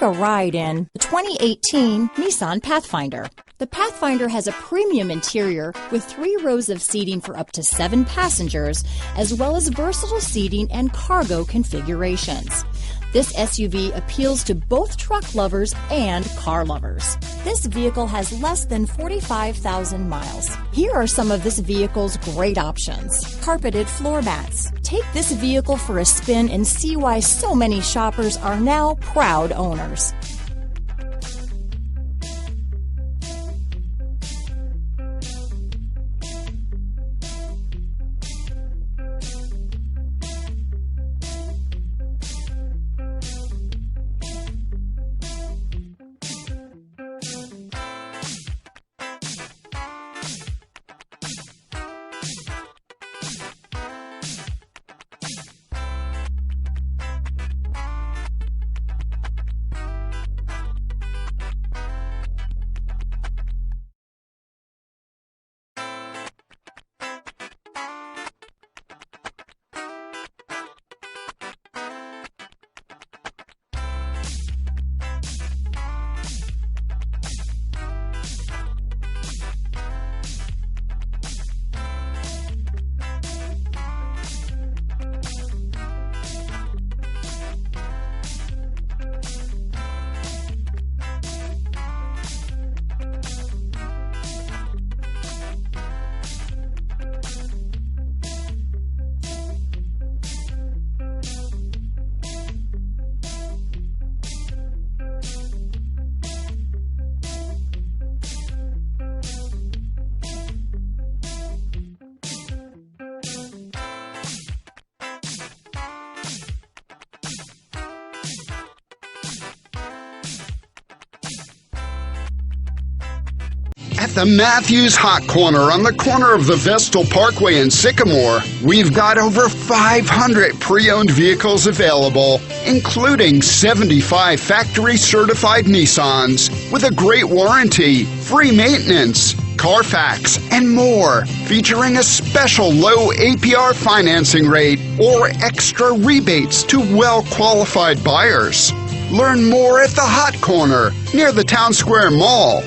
Take a ride in the 2018 Nissan Pathfinder. The Pathfinder has a premium interior with 3 rows of seating for up to 7 passengers, as well as versatile seating and cargo configurations. This SUV appeals to both truck lovers and car lovers. This vehicle has less than 45,000 miles. Here are some of this vehicle's great options: carpeted floor mats. Take this vehicle for a spin and see why so many shoppers are now proud owners. At the Matthews Hot Corner on the corner of the Vestal Parkway and Sycamore, we've got over 500 pre-owned vehicles available, including 75 factory-certified Nissans with a great warranty, free maintenance, Carfax, and more, featuring a special low APR financing rate or extra rebates to well-qualified buyers. Learn more at the Hot Corner near the Town Square Mall.